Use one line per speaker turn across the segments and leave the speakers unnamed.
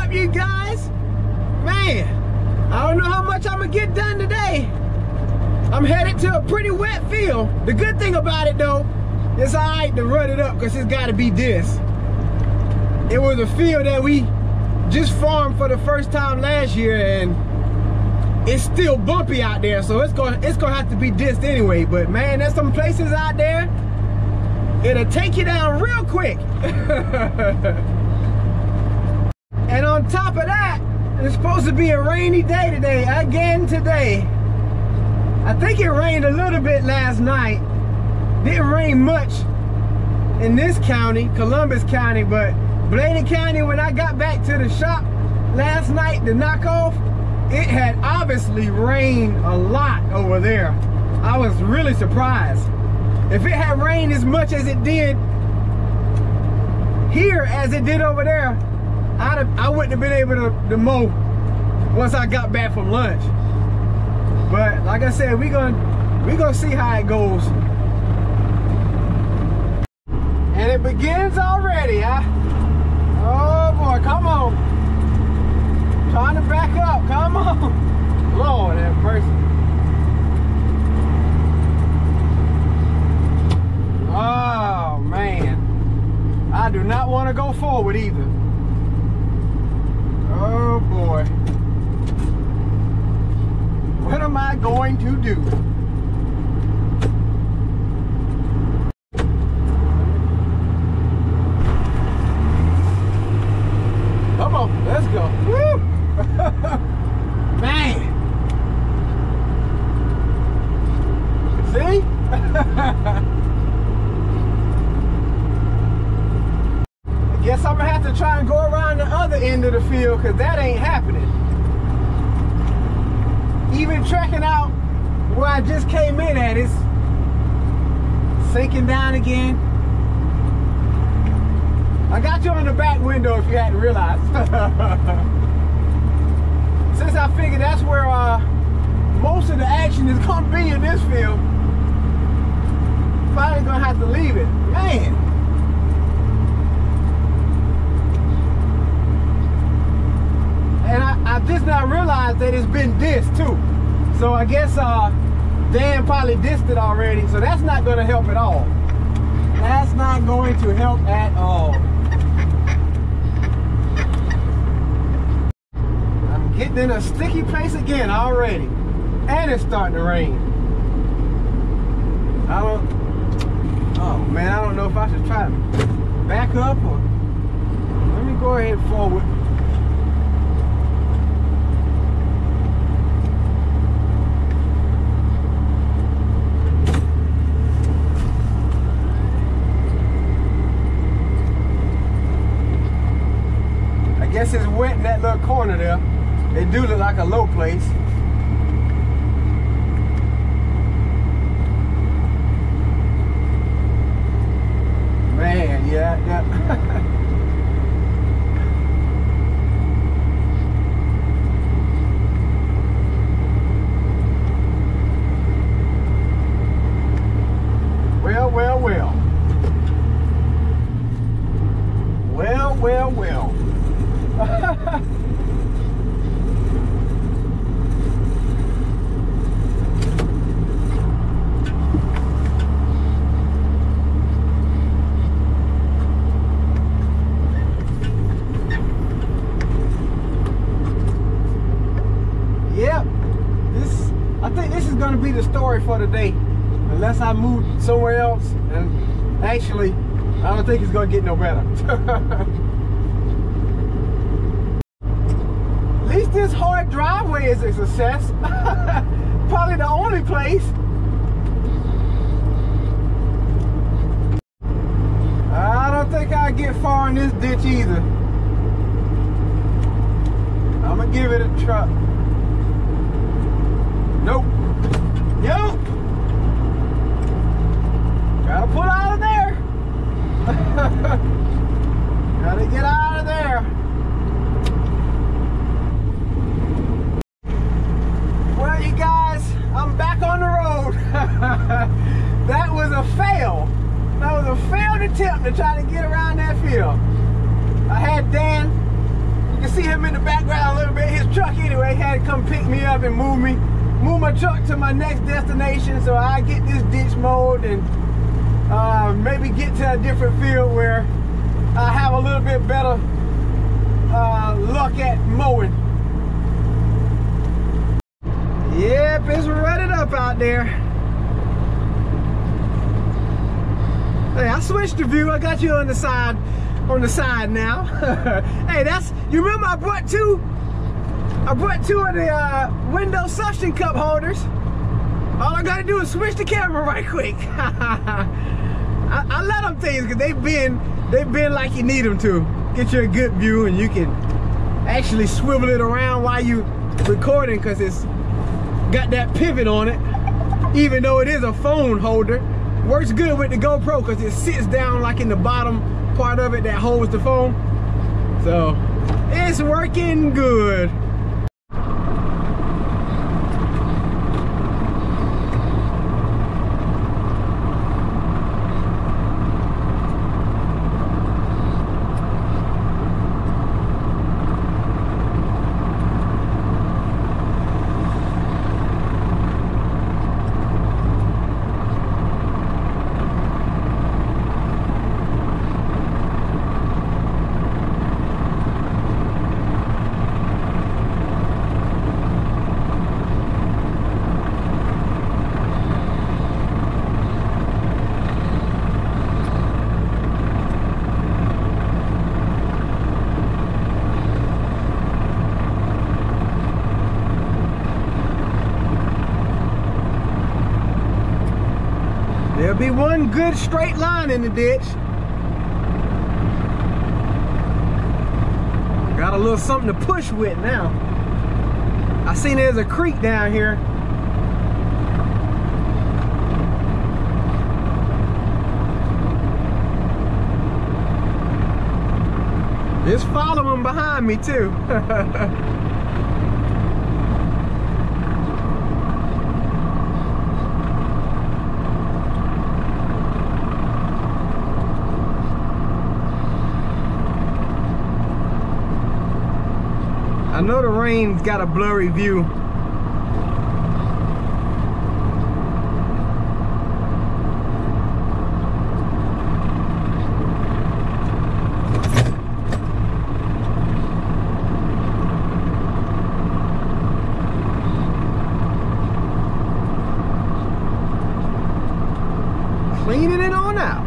up, you guys? Man, I don't know how much I'm gonna get done today. I'm headed to a pretty wet field. The good thing about it though, it's all right to run it up because it's gotta be this. It was a field that we just farmed for the first time last year, and it's still bumpy out there, so it's gonna have to be dissed anyway. But man, there's some places out there, it'll take you down real quick. And on top of that, it's supposed to be a rainy day today, again today. I think it rained a little bit last night. Didn't rain much in this county, Columbus County, but Blaney County, when I got back to the shop last night to knock off, it had obviously rained a lot over there. I was really surprised. If it had rained as much as it did here as it did over there, I wouldn't have been able to mow once I got back from lunch. But like I said, we gonna see how it goes. And it begins already, huh? Oh boy, come on. Trying to back up, come on. Lord have mercy. Oh man. I do not want to go forward either. Oh boy. What am I going to do? Come on, let's go. Woo! Man. See? I guess I'm gonna have to try and go around the other end of the field because that ain't happening. Even trekking out where I just came in at, it's sinking down again. I got you on the back window if you hadn't realized. Since I figured that's where most of the action is gonna be in this field, probably gonna have to leave it. Man. And I just now realized that it's been dissed too. So I guess Dan probably dissed it already, so that's not gonna help at all. That's not going to help at all. Getting in a sticky place again already, and it's starting to rain. Oh man, I don't know if I should try to back up or let me go ahead forward. I guess it's wet in that little corner there. It do look like a low place. Man, yeah. Well. Well. Gonna be the story for today, unless I move somewhere else, and actually I don't think it's gonna get no better. At least this hard driveway is a success. Probably the only place. I don't think I'll get far in this ditch either. I'm gonna give it a try. Nope. Gotta pull out of there. Gotta get out of there. Well, you guys, I'm back on the road. That was a fail. That was a failed attempt to try to get around that field. I had Dan, you can see him anyway, had to come pick me up and move my truck to my next destination, so I get this ditch mowed and maybe get to a different field where I have a little bit better luck at mowing. Yep, it's rutted up out there. Hey, I switched the view. I got you on the side now. Hey, you remember I brought two of the window suction cup holders. All I gotta do is switch the camera right quick. I let them things because they've been like you need them to. Get you a good view, and you can actually swivel it around while you recording because it's got that pivot on it. Even though it is a phone holder, works good with the GoPro because it sits down like in the bottom part of it that holds the phone. So it's working good. There'll be one good straight line in the ditch. Got a little something to push with now. I seen there's a creek down here. Just follow them behind me too. I know the rain's got a blurry view. Cleaning it on out.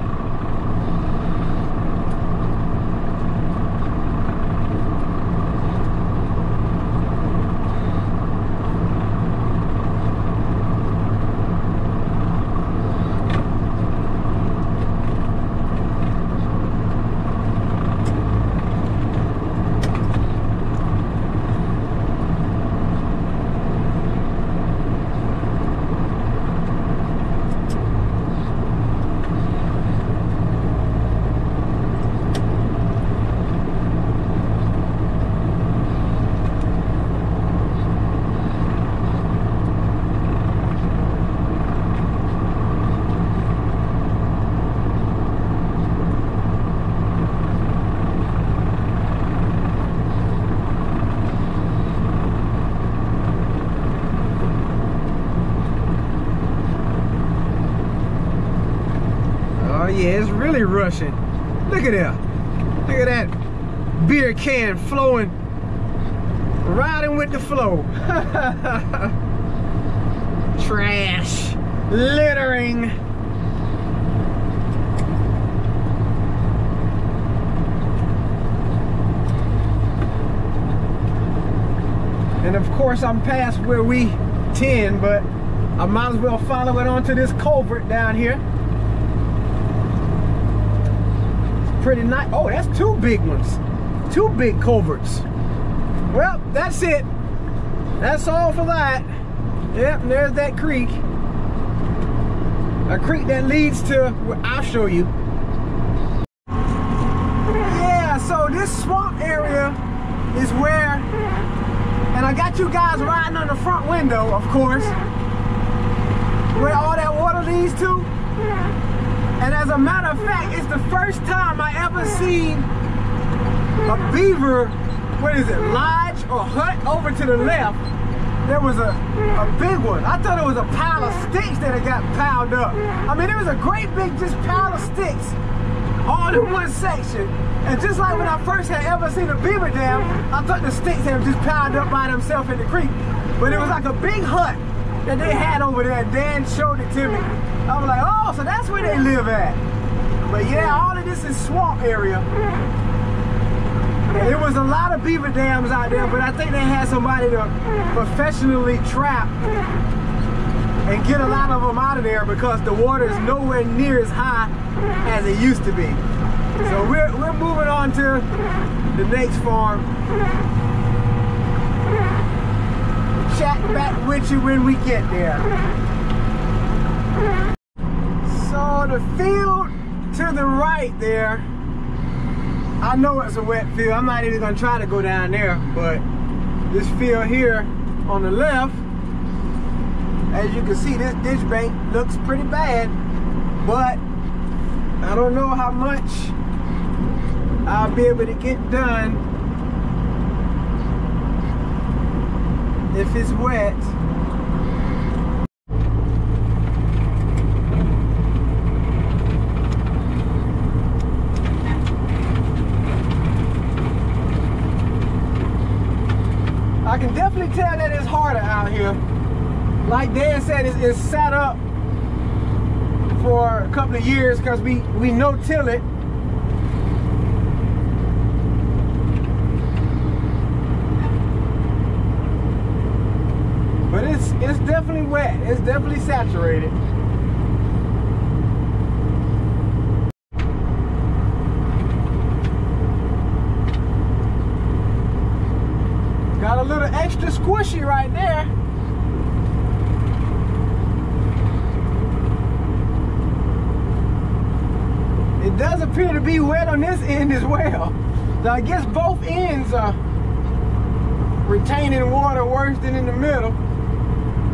Yeah, it's really rushing. Look at that. Look at that beer can flowing, riding with the flow. Trash, littering. And of course I'm past where we tend, but I might as well follow it onto this culvert down here. Pretty nice. Oh, that's two big ones. Two big culverts. Well, that's it. That's all for that. Yep, and there's that creek. A creek that leads to, I'll show you. Yeah, so this swamp area is where, and I got you guys riding on the front window, of course, where all that water leads to. And as a matter of fact, it's the first time I ever seen a beaver what is it, lodge or hut over to the left, there was a big one. I thought it was a pile of sticks that had got piled up. I mean, it was a great big just pile of sticks all in one section. And just like when I first had ever seen a beaver dam, I thought the sticks had just piled up by themselves in the creek. But it was like a big hut that they had over there. Dan showed it to me. I was like, oh, so that's where they live at. But yeah, all of this is swamp area. There was a lot of beaver dams out there, but I think they had somebody to professionally trap and get a lot of them out of there because the water is nowhere near as high as it used to be. So we're moving on to the next farm. Chat back with you when we get there. So the field to the right there, I know it's a wet field. I'm not even gonna try to go down there, but this field here on the left, as you can see, this ditch bank looks pretty bad, but I don't know how much I'll be able to get done if it's wet. I can definitely tell that it's harder out here. Like Dan said, it's set up for a couple of years because we no-till it. But it's definitely wet. It's definitely saturated. Got a little extra squishy right there. It does appear to be wet on this end as well. So I guess both ends are retaining water worse than in the middle.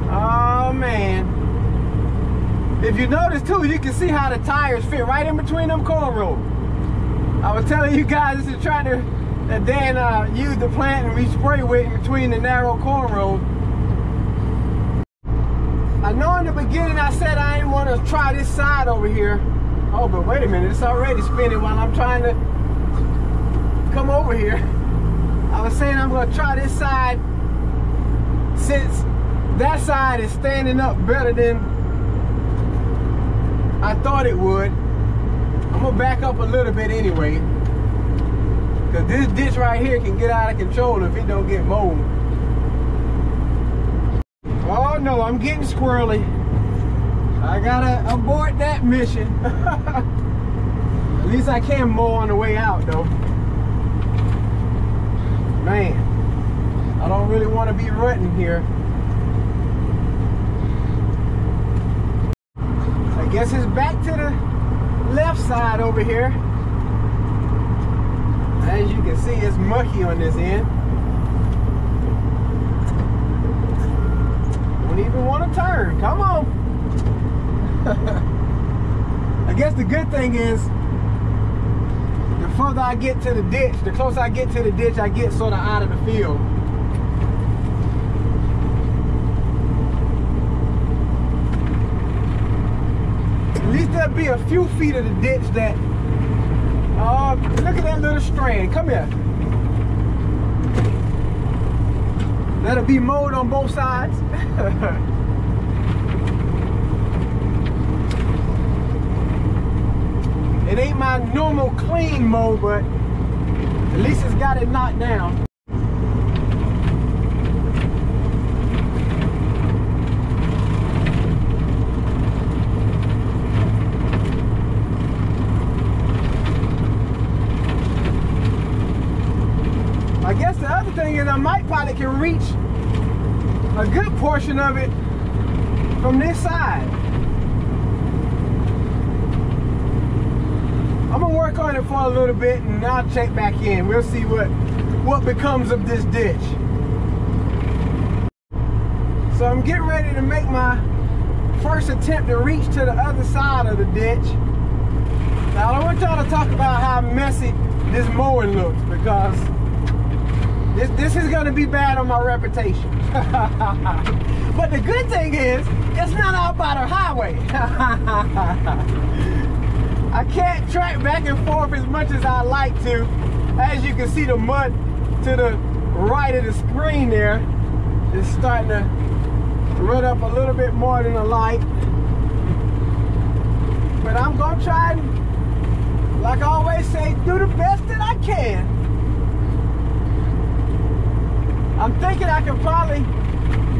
Oh man. If you notice too, you can see how the tires fit right in between them cornrows. I was telling you guys this is trying to and then use the plant and we spray with in between the narrow cornrows. I know in the beginning I said I didn't want to try this side over here. Oh, but wait a minute, it's already spinning while I'm trying to come over here. I was saying I'm going to try this side since that side is standing up better than I thought it would. I'm going to back up a little bit anyway. Because this ditch right here can get out of control if it don't get mowed. Oh no, I'm getting squirrely. I gotta abort that mission. At least I can mow on the way out though. Man, I don't really want to be rutting here. I guess it's back to the left side over here. As you can see, it's mucky on this end. Don't even want to turn. Come on. I guess the good thing is, the further I get to the ditch, the closer I get to the ditch, I get sort of out of the field. At least there'll be a few feet of the ditch that look at that little strand. Come here. That'll be mowed on both sides. It ain't my normal clean mow, but at least it's got it knocked down. I guess the other thing is I might probably can reach a good portion of it from this side. I'm gonna work on it for a little bit and I'll check back in. We'll see what becomes of this ditch. So I'm getting ready to make my first attempt to reach to the other side of the ditch. Now I want y'all to talk about how messy this mowing looks, because This is gonna be bad on my reputation. But the good thing is, it's not out by the highway. I can't track back and forth as much as I like to. As you can see, the mud to the right of the screen there is starting to run up a little bit more than I like. But I'm gonna try and, like I always say, do the best that I can. I'm thinking I can probably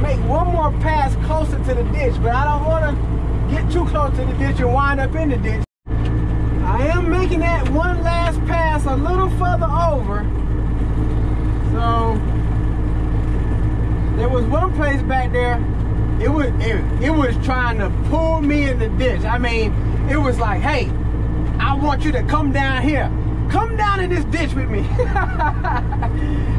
make one more pass closer to the ditch, but I don't want to get too close to the ditch and wind up in the ditch. I am making that one last pass a little further over. So there was one place back there, it was trying to pull me in the ditch. I mean, it was like, hey, I want you to come down here. Come down in this ditch with me.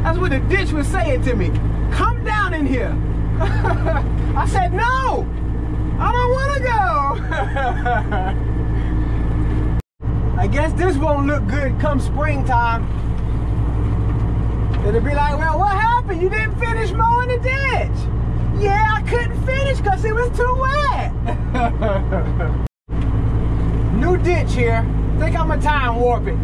That's what the ditch was saying to me. Come down in here. I said, no, I don't want to go. I guess this won't look good come springtime. It'll be like, well, what happened? You didn't finish mowing the ditch. Yeah, I couldn't finish because it was too wet. New ditch here. I think I'm gonna time warp it.